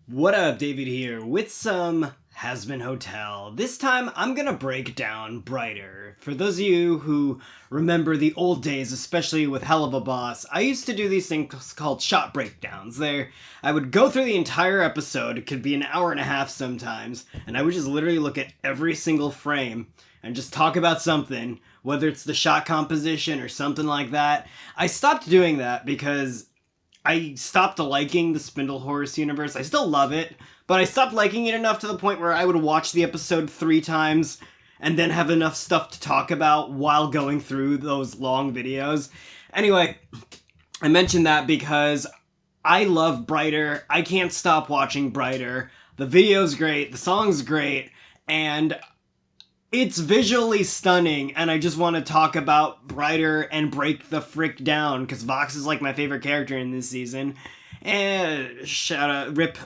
What up, David here with some Hazbin Hotel. This time I'm gonna break down Brighter. For those of you who remember the old days, especially with Hell of a Boss, I used to do these things called shot breakdowns. I would go through the entire episode, it could be an hour and a half sometimes, and I would just literally look at every single frame and just talk about something, whether it's the shot composition or something like that. I stopped doing that because I stopped liking the Spindle Horse universe. I still love it, but I stopped liking it enough to the point where I would watch the episode 3 times and then have enough stuff to talk about while going through those long videos. Anyway, I mentioned that because I love Brighter. I can't stop watching Brighter. The video's great, the song's great, and it's visually stunning, and I just want to talk about Brighter and break the frick down, because Vox is like my favorite character in this season. And shout out, rip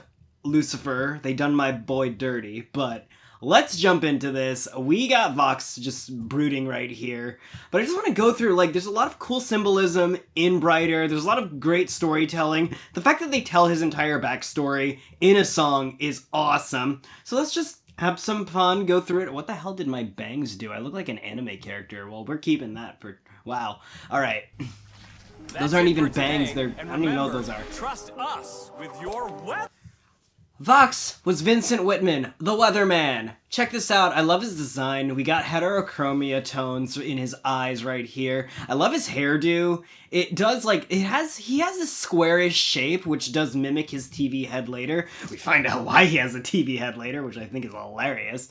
Lucifer, they done my boy dirty, but let's jump into this. We got Vox just brooding right here, but I just want to go through, there's a lot of cool symbolism in Brighter, there's a lot of great storytelling. The fact that they tell his entire backstory in a song is awesome, so let's just have some fun, go through it. What the hell did my bangs do? I look like an anime character. Well, we're keeping that for... Wow. Alright. Those aren't even bangs. I don't even know what those are. Trust us with your weather. Vox was Vincent Whittman, the weatherman. Check this out. I love his design. We got heterochromia tones in his eyes right here. I love his hairdo. It does, he has this squarish shape, which does mimic his TV head later. We find out why he has a TV head later, which I think is hilarious.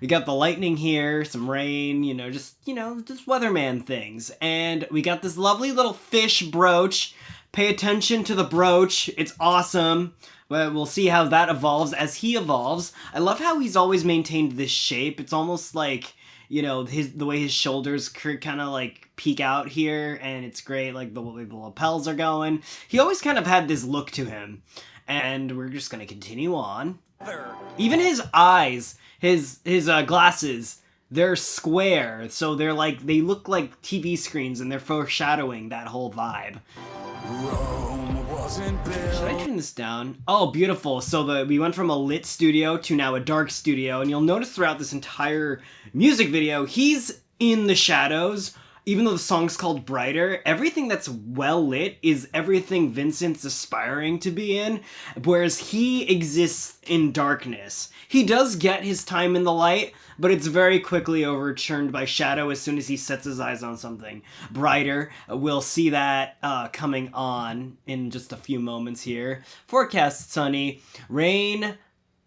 We got the lightning here, some rain, just weatherman things. And we got this lovely little fish brooch. Pay attention to the brooch. It's awesome. But we'll see how that evolves as he evolves. I love how he's always maintained this shape. It's almost like, the way his shoulders kind of peek out here, and it's great, like the way the lapels are going. He always kind of had this look to him. And we're just going to continue on. Even his eyes, his glasses, they're square, so they look like TV screens, and they're foreshadowing that whole vibe. Should I turn this down? Oh, beautiful. So we went from a lit studio to now a dark studio, and you'll notice throughout this entire music video, he's in the shadows. Even though the song's called Brighter, everything that's well lit is everything Vincent's aspiring to be in, whereas he exists in darkness. He does get his time in the light, but it's very quickly overturned by shadow as soon as he sets his eyes on something. Brighter, we'll see that coming on in just a few moments here. Forecast sunny, rain,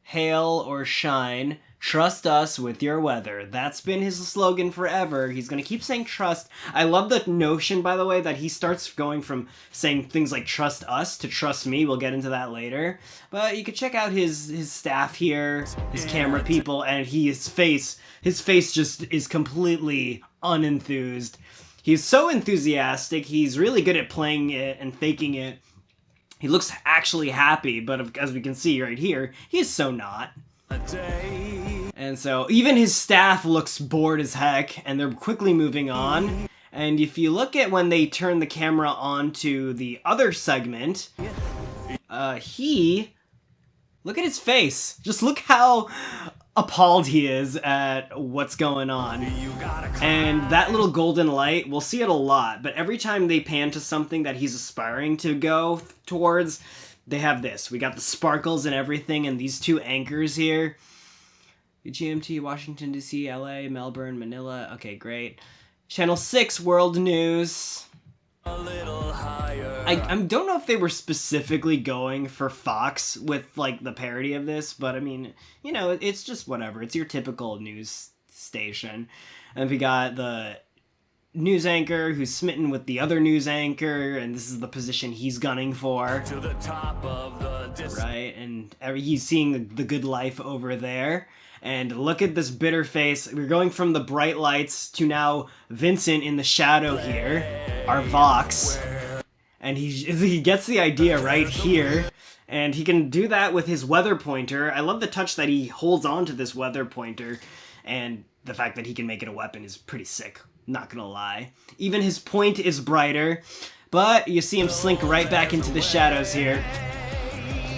hail, or shine. Trust us with your weather. That's been his slogan forever. He's going to keep saying trust. I love the notion, by the way, that he starts going from saying things like trust us to trust me. We'll get into that later. But you can check out his staff here, his camera people, and his face just is completely unenthused. He's so enthusiastic. He's really good at playing it and faking it. He looks actually happy, but as we can see right here, he is so not. And so even his staff looks bored as heck, and they're quickly moving on. And if you look at when they turn the camera onto the other segment, look at his face. Just look how appalled he is at what's going on. And that little golden light, we'll see it a lot, but every time they pan to something that he's aspiring to go towards, they have this. We got the sparkles and everything, and these two anchors here. GMT, Washington, D.C., LA, Melbourne, Manila. Okay, great. Channel 6, World News. I don't know if they were specifically going for Fox with, the parody of this, but, I mean, it's just whatever. It's your typical news station. And we got the news anchor who's smitten with the other news anchor, and this is the position he's gunning for. To the top of the right, and he's seeing the good life over there. And look at this bitter face. We're going from the bright lights to now Vincent in the shadow here, our Vox. And he gets the idea right here. And he can do that with his weather pointer. I love the touch that he holds on to this weather pointer. And the fact that he can make it a weapon is pretty sick. Not gonna lie. Even his point is brighter. But you see him slink right back into the shadows here.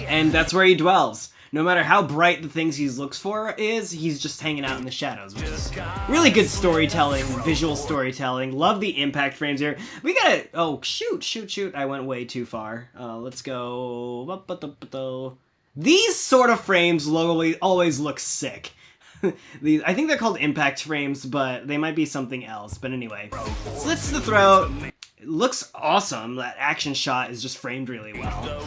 And that's where he dwells. No matter how bright the things he looks for is, he's just hanging out in the shadows, which is really good storytelling, visual storytelling. Love the impact frames here. We gotta... Oh, shoot. I went way too far. Let's go... These sort of frames always look sick. I think they're called impact frames, but they might be something else. But anyway, slits the throat. It looks awesome. That action shot is just framed really well.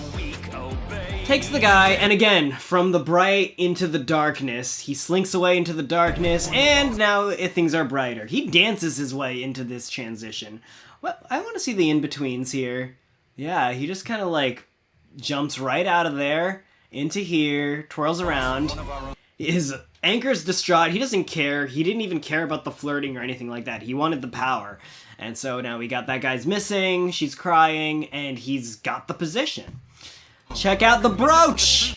Takes the guy, and again, from the bright into the darkness, he slinks away into the darkness, and now things are brighter. He dances his way into this transition. Well, I want to see the in-betweens here. Yeah, he just kind of like jumps right out of there into here, twirls around. His anchor's distraught. He doesn't care. He didn't even care about the flirting or anything like that. He wanted the power. And so now we got that guy's missing, she's crying, and he's got the position. Check out the brooch!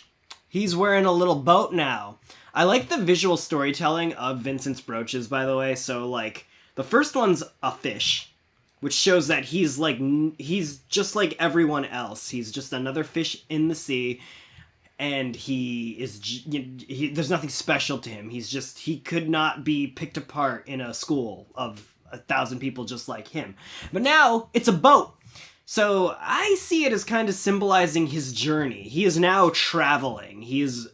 He's wearing a little boat now. I like the visual storytelling of Vincent's brooches, by the way. So, like, the first one's a fish, which shows that he's just like everyone else. He's just another fish in the sea, and there's nothing special to him. He could not be picked apart in a school of 1,000 people just like him. But now, it's a boat. So I see it as kind of symbolizing his journey. He is now traveling. He is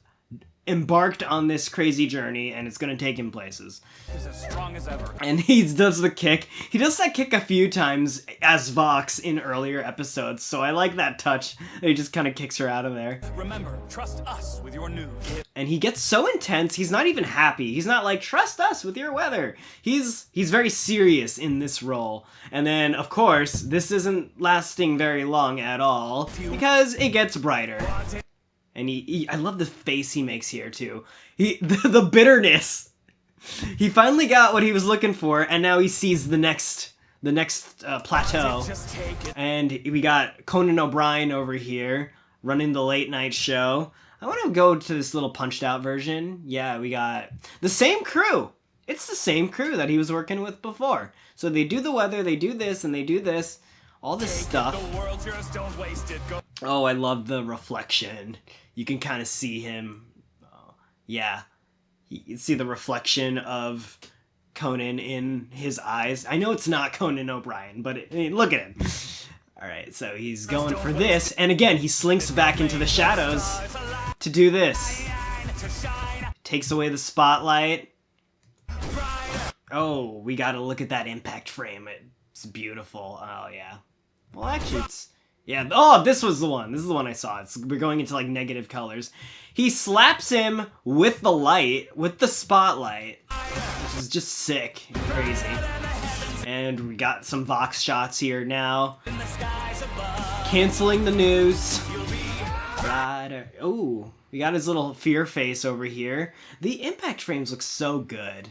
embarked on this crazy journey, and it's going to take him places. He's as strong as ever. And he does the kick. He does that kick a few times as Vox in earlier episodes, so I like that touch. He just kind of kicks her out of there. Remember, trust us with your news. And he gets so intense, he's not even happy. He's not like, trust us with your weather. He's very serious in this role. And then, of course, this isn't lasting very long at all, because it gets brighter. And I love the face he makes here, too. The bitterness. He finally got what he was looking for, and now he sees the next plateau. And we got Conan O'Brien over here, running the late night show. I want to go to this little punched out version. Yeah, we got the same crew. It's the same crew that he was working with before. So they do the weather, they do this, and they do this. All this stuff. Oh, I love the reflection. You can kind of see him. Yeah. You can see the reflection of Conan in his eyes. I know it's not Conan O'Brien, but look at him. Alright, so he's going for this. And again, he slinks back into the shadows to do this. Takes away the spotlight. Oh, we gotta look at that impact frame. It's beautiful. Oh, yeah. Well, actually, yeah. Oh, this was the one. This is the one I saw. We're going into, like, negative colors. He slaps him with the light, with the spotlight, which is just sick and crazy. And we got some Vox shots here now. Canceling the news. Oh, we got his little fear face over here. The impact frames look so good.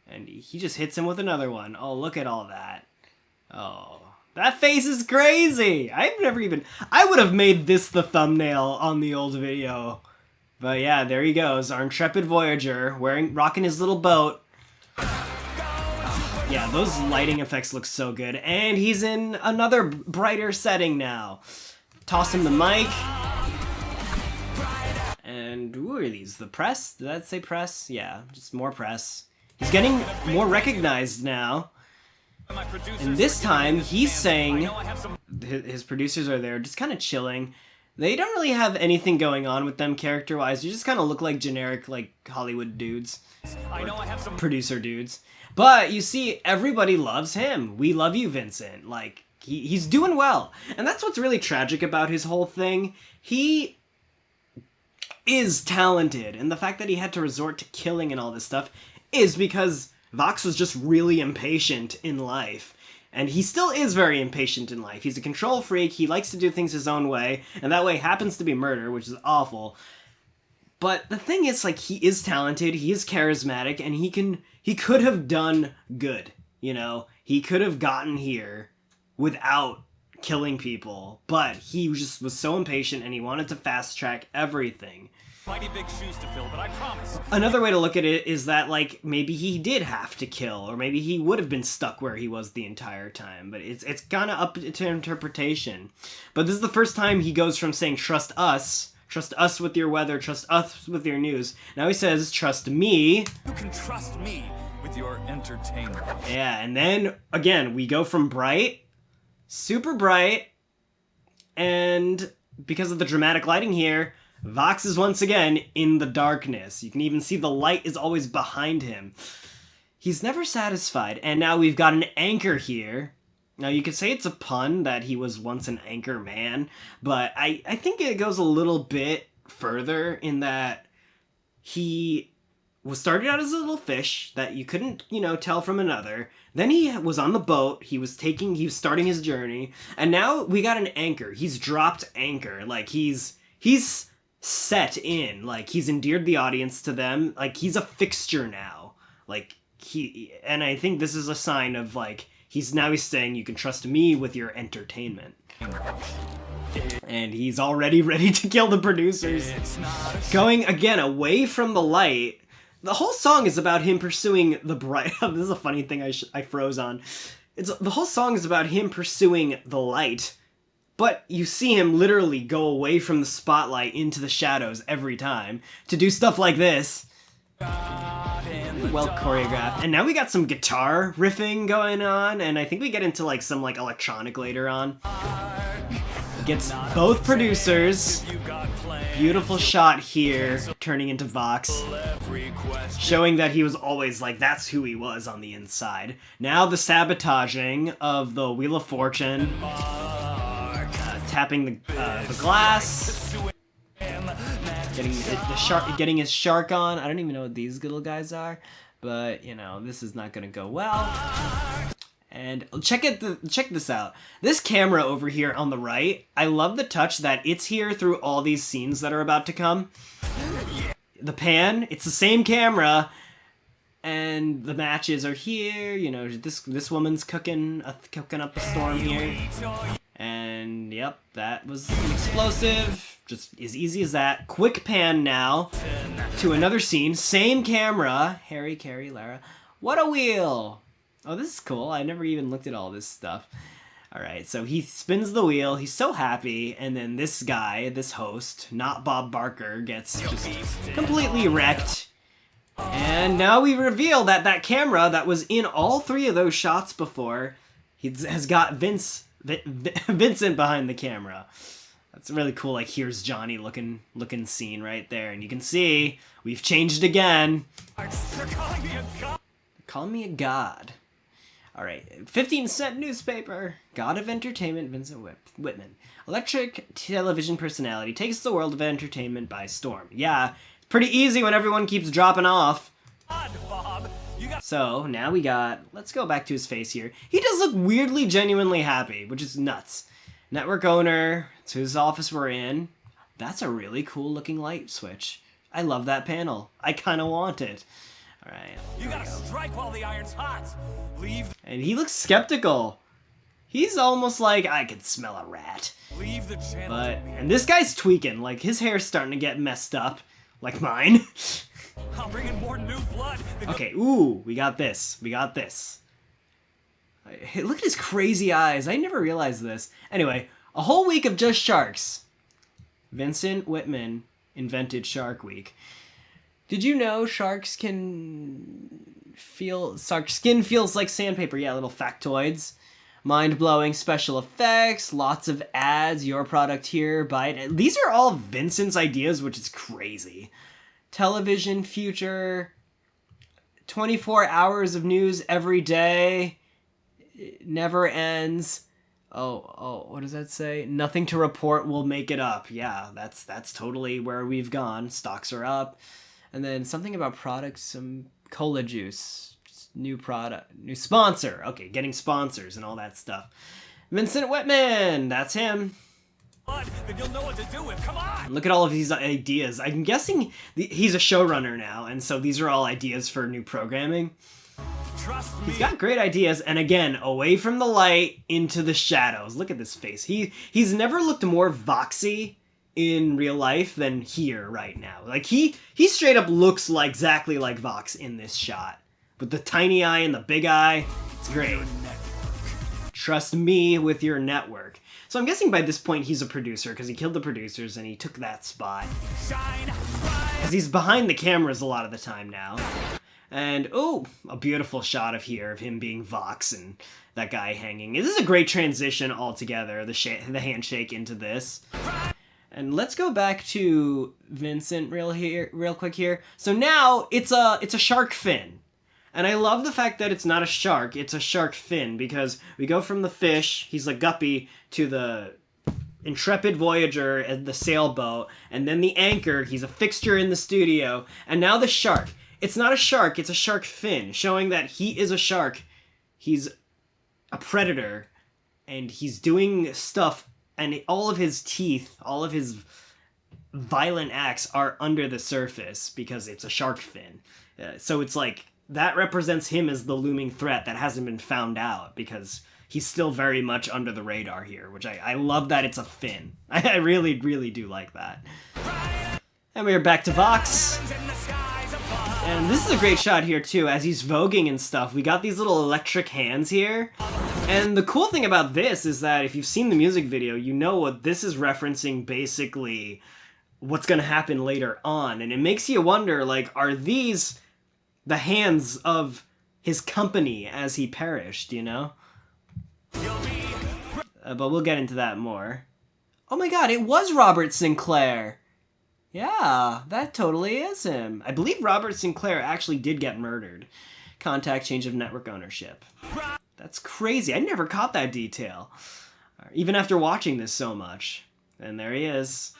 And he just hits him with another one. Oh, look at all that. Oh, that face is crazy. I would have made this the thumbnail on the old video. But yeah, there he goes. Our intrepid voyager rocking his little boat. Yeah, those lighting effects look so good. And he's in another brighter setting now. Toss him the mic. And who are these? The press? Did that say press? Yeah, just more press. He's getting more recognized now. And this time, he's saying, his producers are there, just kind of chilling. They don't really have anything going on with them character-wise. You just kind of look like generic, like, Hollywood dudes. Producer dudes. But, you see, everybody loves him. We love you, Vincent. Like, he's doing well. And that's what's really tragic about his whole thing. He is talented. And the fact that he had to resort to killing and all this stuff is because Vox was just really impatient in life. And he still is very impatient in life. He's a control freak, he likes to do things his own way, and that way happens to be murder, which is awful. But the thing is, like, he is talented, he is charismatic, and he could have done good, you know? He could have gotten here without killing people, but he just was so impatient and he wanted to fast track everything. Mighty big shoes to fill, but I promise. Another way to look at it is that, like, maybe he did have to kill, or maybe he would have been stuck where he was the entire time, but it's kind of up to interpretation. But this is the first time he goes from saying trust us Trust us with your weather. Trust us with your news. Now he says, trust me. You can trust me with your entertainment. Yeah, and then, again, we go from bright, super bright, and because of the dramatic lighting here, Vox is once again in the darkness. You can even see the light is always behind him. He's never satisfied, and now we've got an anchor here. Now, you could say it's a pun that he was once an anchor man, but I think it goes a little bit further in that he was started out as a little fish that you couldn't, tell from another. Then he was on the boat, he was starting his journey, and now we got an anchor. He's dropped anchor. Like, he's set in. Like, he's endeared the audience to them. Like, he's a fixture now. Like, and I think this is a sign of, like, he's saying, you can trust me with your entertainment. And he's already ready to kill the producers. Going, again, away from the light. The whole song is about him pursuing the bright... This is a funny thing I froze on. The whole song is about him pursuing the light. But you see him literally go away from the spotlight into the shadows every time to do stuff like this. Well choreographed. And now we got some guitar riffing going on, and I think we get into like some like electronic later on. Gets both producers. Beautiful shot here, turning into Vox. Showing that he was always like, that's who he was on the inside. Now the sabotaging of the Wheel of Fortune. Tapping the glass. Getting his shark on. I don't even know what these little guys are, but this is not gonna go well. And check this out. This camera over here on the right, I love the touch that it's here through all these scenes that are about to come. The pan, it's the same camera, and the matches are here. This woman's cooking up a storm here. And yep, that was an explosive. Just as easy as that. Quick pan now to another scene. Same camera. Harry, Carrie, Lara. What a wheel! Oh, this is cool. I never even looked at all this stuff. Alright, so he spins the wheel. He's so happy. And then this guy, this host, not Bob Barker, gets just completely wrecked. And now we reveal that camera that was in all three of those shots before has got Vincent behind the camera. That's really cool. Like, here's Johnny looking scene right there, and you can see we've changed again. Call me a god. All right, 15-cent newspaper. God of entertainment, Vincent Whittman. Electric television personality takes the world of entertainment by storm. Yeah, it's pretty easy when everyone keeps dropping off. So, now let's go back to his face here. He does look weirdly, genuinely happy, which is nuts. Network owner, it's whose office we're in. That's a really cool looking light switch. I love that panel. I kind of want it. Alright. You gotta strike while the iron's hot. Leave. And he looks skeptical. He's almost like, I can smell a rat. Leave the channel. And this guy's tweaking. Like, his hair's starting to get messed up. Like mine. I'm bringing more new blood. Okay, ooh, we got this. Look at his crazy eyes. I never realized this. Anyway, a whole week of just sharks. Vincent Whittman invented Shark Week. Did you know shark skin feels like sandpaper? Yeah, little factoids. Mind-blowing special effects, lots of ads, your product here, buy it. These are all Vincent's ideas, which is crazy. Television future, 24 hours of news every day, it never ends. Oh, what does that say? Nothing to report, we'll make it up. Yeah, that's totally where we've gone. Stocks are up. And then something about products, some cola juice, new product, new sponsor. Okay, getting sponsors and all that stuff. Vincent Whittman, that's him. Then you'll know what to do with. Come on. Look at all of these ideas. I'm guessing he's a showrunner now, and so these are all ideas for new programming. Trust me. He's got great ideas, and again, away from the light, into the shadows. Look at this face. He's never looked more voxy in real life than here right now. Like, he straight up looks like exactly like Vox in this shot. With the tiny eye and the big eye. It's great. Trust me with your network. So I'm guessing by this point he's a producer, because he killed the producers and he took that spot. Because he's behind the cameras a lot of the time now. And, oh, a beautiful shot of him being Vox and that guy hanging. This is a great transition altogether, the handshake into this. And let's go back to Vincent real quick here. So now it's a shark fin. And I love the fact that it's not a shark, it's a shark fin, because we go from the fish, he's a guppy, to the intrepid voyager and the sailboat, and then the anchor, he's a fixture in the studio, and now the shark. It's not a shark, it's a shark fin, showing that he is a shark. He's a predator, and he's doing stuff, and all of his teeth, all of his violent acts are under the surface because it's a shark fin. So it's like, that represents him as the looming threat that hasn't been found out, because he's still very much under the radar here, which I love that it's a fin. I really, really do like that. And we're back to Vox. And this is a great shot here too, as he's voguing and stuff. We got these little electric hands here. And the cool thing about this is that if you've seen the music video, you know what this is referencing basically what's gonna happen later on. And it makes you wonder, like, are these the hands of his company as he perished, you know? But we'll get into that more. Oh my god, it was Robert Sinclair! Yeah, that totally is him. I believe Robert Sinclair actually did get murdered. Contact, change of network ownership. That's crazy. I never caught that detail. Even after watching this so much. And there he is.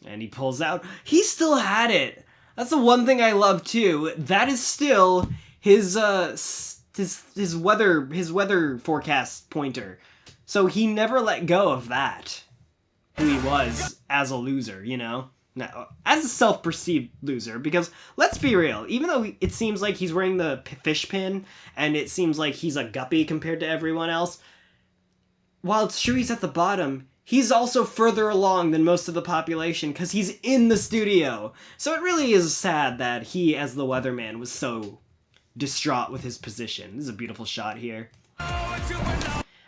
And he pulls out. He still had it! That's the one thing I love too. That is still his weather forecast pointer. So he never let go of that. Who he was as a loser, you know? Now, as a self-perceived loser, because let's be real, even though it seems like he's wearing the fish pin, and it seems like he's a guppy compared to everyone else, while it's true he's at the bottom, he's also further along than most of the population, because he's in the studio. So it really is sad that he, as the weatherman, was so distraught with his position. This is a beautiful shot here.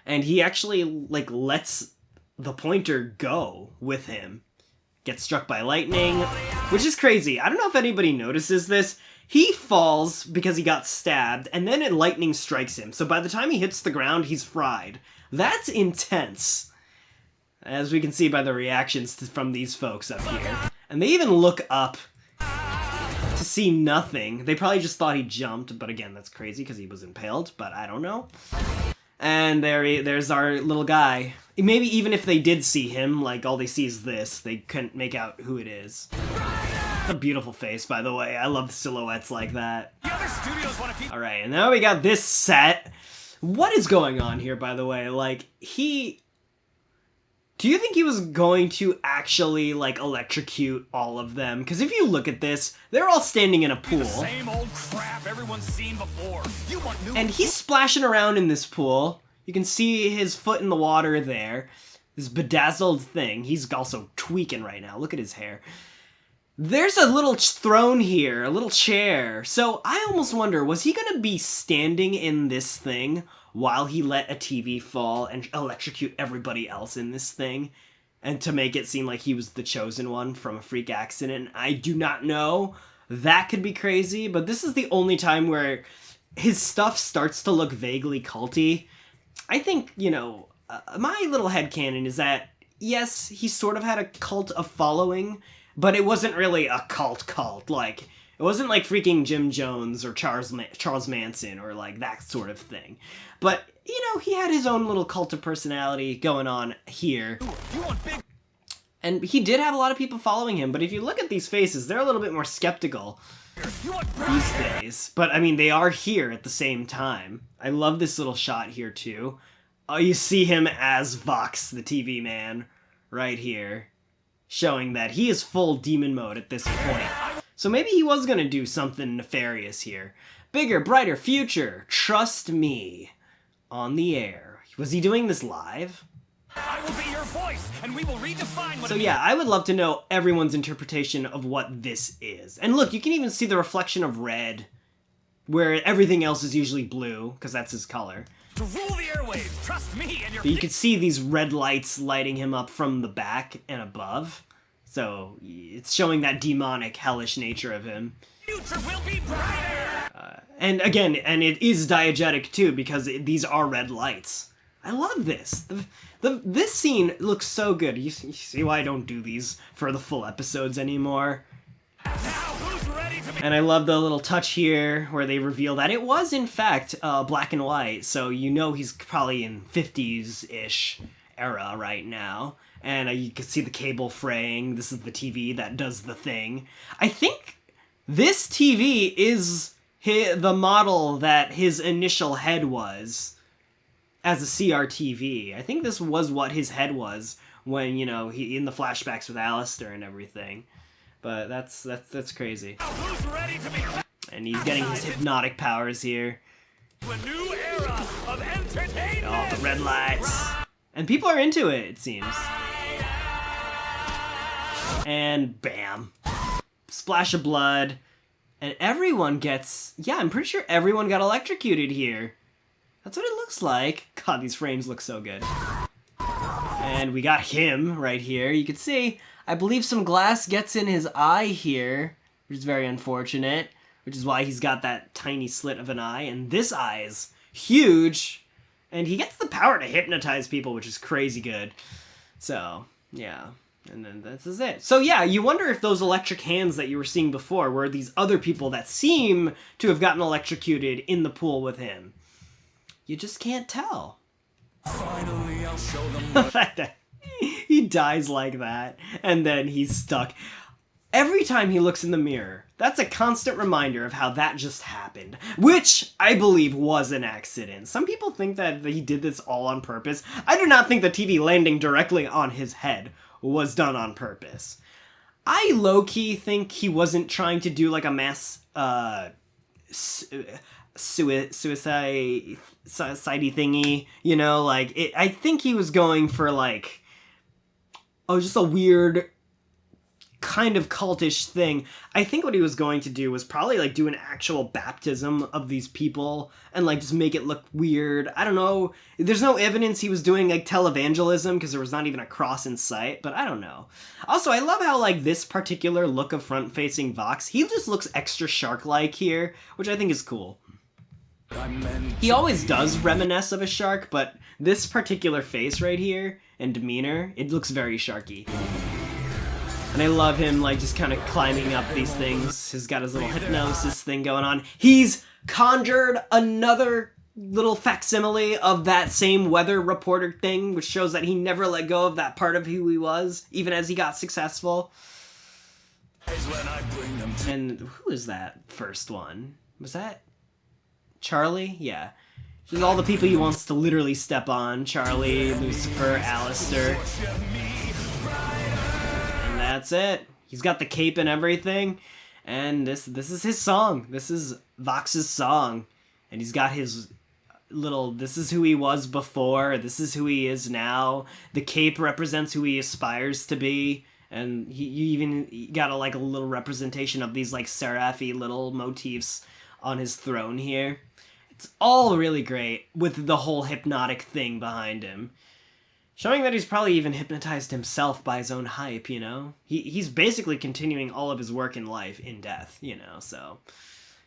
And he actually, like, lets the pointer go with him. Gets struck by lightning, which is crazy. I don't know if anybody notices this. He falls because he got stabbed, and then lightning strikes him. So by the time he hits the ground, he's fried. That's intense. As we can see by the reactions from these folks up here. And they even look up to see nothing. They probably just thought he jumped, but again, that's crazy because he was impaled, but I don't know. And there's our little guy. Maybe even if they did see him, like, all they see is this, they couldn't make out who it is. A beautiful face, by the way. I love silhouettes like that. Alright, and now we got this set. What is going on here, by the way? Like, do you think he was going to actually, like, electrocute all of them? Because if you look at this, they're all standing in a pool. Same old crap everyone's seen before. You want new and he's splashing around in this pool. You can see his foot in the water there. This bedazzled thing. He's also tweaking right now. Look at his hair. There's a little throne here, a little chair. So I almost wonder, was he going to be standing in this thing while he let a TV fall and electrocute everybody else in this thing? And to make it seem like he was the chosen one from a freak accident? I do not know. That could be crazy, but this is the only time where his stuff starts to look vaguely culty. I think, you know, my little headcanon is that, yes, he sort of had a cult of following, but it wasn't really a cult. Like, it wasn't like freaking Jim Jones or Charles Manson or like that sort of thing. But, you know, he had his own little cult of personality going on here. And he did have a lot of people following him, but if you look at these faces, they're a little bit more skeptical these days. But, I mean, they are here at the same time. I love this little shot here, too. Oh, you see him as Vox, the TV man, right here, showing that he is full demon mode at this point. So maybe he was going to do something nefarious here. Bigger, brighter future. Trust me. On the air. Was he doing this live? I will be your voice, and we will redefine what So yeah, I would love to know everyone's interpretation of what this is. And look, you can even see the reflection of red, where everything else is usually blue, because that's his color. to rule the airwaves. Trust me and your But you can see these red lights lighting him up from the back and above. So it's showing that demonic, hellish nature of him. future will be brighter. And again, and it is diegetic too, because these are red lights. I love this. This scene looks so good. You see why I don't do these for the full episodes anymore? Now who's ready to be? And I love the little touch here where they reveal that it was, in fact, black and white. So you know he's probably in 50s-ish era right now. And you can see the cable fraying. This is the TV that does the thing. I think this TV is the model that his initial head was as a CRTV. I think this was what his head was when, you know, he in the flashbacks with Alistair and everything. But that's crazy. Now who's ready to be? And he's getting his hypnotic powers here. A new era of entertainment. All the red lights. And people are into it seems. And bam. Splash of blood. And everyone gets... Yeah, I'm pretty sure everyone got electrocuted here. That's what it looks like. God, these frames look so good. And we got him right here. You can see, I believe some glass gets in his eye here, which is very unfortunate, which is why he's got that tiny slit of an eye. And this eye is huge. And he gets the power to hypnotize people, which is crazy good. So, yeah. And then this is it. So yeah, you wonder if those electric hands that you were seeing before were these other people that seem to have gotten electrocuted in the pool with him. You just can't tell. Finally, I'll show them. The fact that he dies like that, and then he's stuck. Every time he looks in the mirror, that's a constant reminder of how that just happened. Which, I believe, was an accident. Some people think that he did this all on purpose. I do not think the TV landing directly on his head was done on purpose. I low-key think he wasn't trying to do like a mass suicide thingy, you know, like I think he was going for like just a weird kind of cultish thing. I think what he was going to do was probably like do an actual baptism of these people and like just make it look weird. I don't know. There's no evidence he was doing like televangelism because there was not even a cross in sight, but I don't know. Also, I love how like this particular look of front-facing Vox, he just looks extra shark-like here, which I think is cool. He always does reminisce of a shark, but this particular face right here and demeanor, it looks very sharky. And I love him, like, just kind of climbing up these things. He's got his little hypnosis thing going on. He's conjured another little facsimile of that same weather reporter thing, which shows that he never let go of that part of who he was, even as he got successful. And who is that first one? Was that Charlie? Yeah. Just all the people he wants to literally step on. Charlie, Lucifer, Alistair. That's it. He's got the cape and everything, and this is his song. This is Vox's song, and he's got his little, this is who he was before, this is who he is now. The cape represents who he aspires to be, and you even got a little representation of these like seraphy little motifs on his throne here. It's all really great with the whole hypnotic thing behind him. Showing that he's probably even hypnotized himself by his own hype, you know? He's basically continuing all of his work in life in death, you know, so...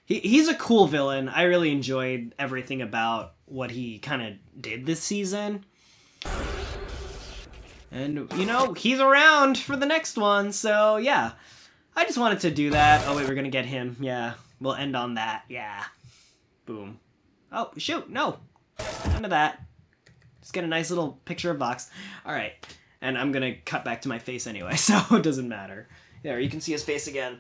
He's a cool villain. I really enjoyed everything about what he kind of did this season. And, you know, he's around for the next one, so yeah. I just wanted to do that. Oh wait, we're gonna get him. Yeah, we'll end on that. Yeah. Boom. Oh, shoot, no. None of that. Just get a nice little picture of Vox. Alright, and I'm gonna cut back to my face anyway, so it doesn't matter. There, you can see his face again.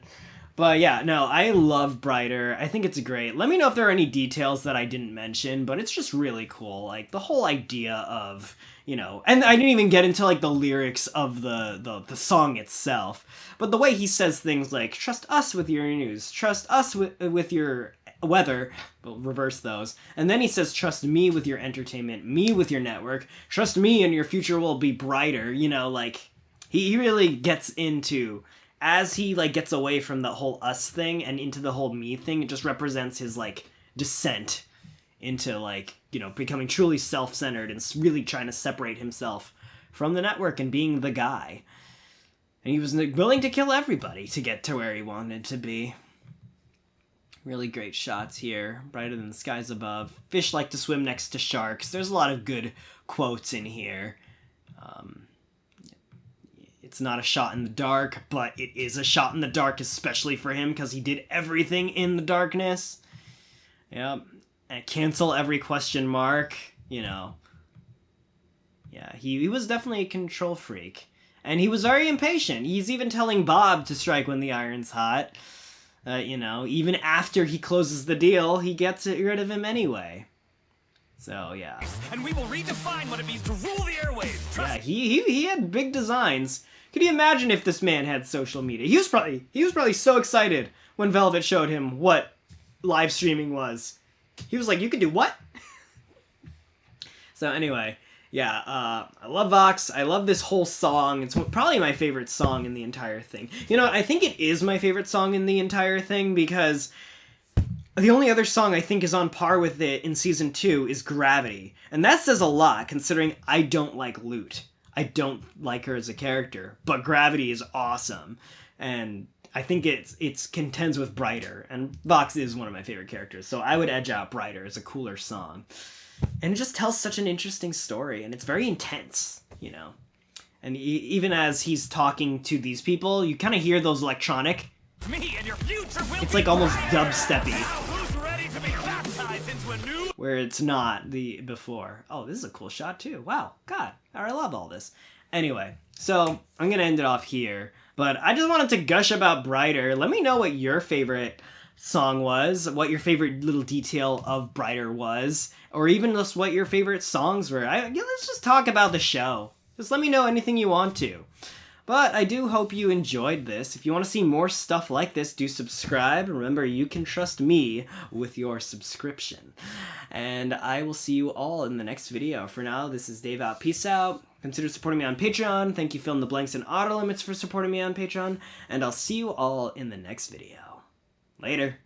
But yeah, no, I love Brighter. I think it's great. Let me know if there are any details that I didn't mention, but it's just really cool. Like, the whole idea of, you know... And I didn't even get into, like, the lyrics of the song itself. But the way he says things like, trust us with your news, trust us with your... weather, we'll reverse those, and then he says trust me with your entertainment, me with your network, trust me and your future will be brighter, you know, like, he really gets into, as he, like, gets away from the whole us thing and into the whole me thing, it just represents his, like, descent into, like, you know, becoming truly self-centered and really trying to separate himself from the network and being the guy. And he was willing to kill everybody to get to where he wanted to be. Really great shots here. Brighter than the skies above. Fish like to swim next to sharks. There's a lot of good quotes in here. It's not a shot in the dark, but it is a shot in the dark, especially for him, because he did everything in the darkness. Yep. And cancel every question mark, you know. Yeah, he was definitely a control freak. And he was very impatient. He's even telling Bob to strike when the iron's hot. You know, even after he closes the deal, he gets rid of him anyway. So, yeah. And we will redefine what it means to rule the airwaves. Yeah, he had big designs. Could you imagine if this man had social media? He was probably so excited when Velvet showed him what live streaming was. He was like, you could do what? So anyway, yeah, I love Vox. I love this whole song. It's probably my favorite song in the entire thing. You know, I think it is my favorite song in the entire thing because the only other song I think is on par with it in Season 2 is Gravity. And that says a lot, considering I don't like Lute. I don't like her as a character, but Gravity is awesome. And I think it's contends with Brighter, and Vox is one of my favorite characters, so I would edge out Brighter as a cooler song. And it just tells such an interesting story, and it's very intense, you know. And even as he's talking to these people, you kind of hear those electronic. Me and your future will It's be like almost bright. dubsteppy. Now who's ready to be baptized into a new... Where it's not the before. Oh, this is a cool shot too. Wow, God, I love all this. Anyway, so I'm gonna end it off here, but I just wanted to gush about Brighter. Let me know what your favorite song was, what your favorite little detail of Brighter was, or even just what your favorite songs were. Let's just talk about the show. Just let me know anything you want to. But I do hope you enjoyed this. If you want to see more stuff like this, do subscribe. Remember, you can trust me with your subscription. And I will see you all in the next video. For now, this is Dave out. Peace out. Consider supporting me on Patreon. Thank you, Fill in the Blanks and Auto Limits, for supporting me on Patreon. And I'll see you all in the next video. Later.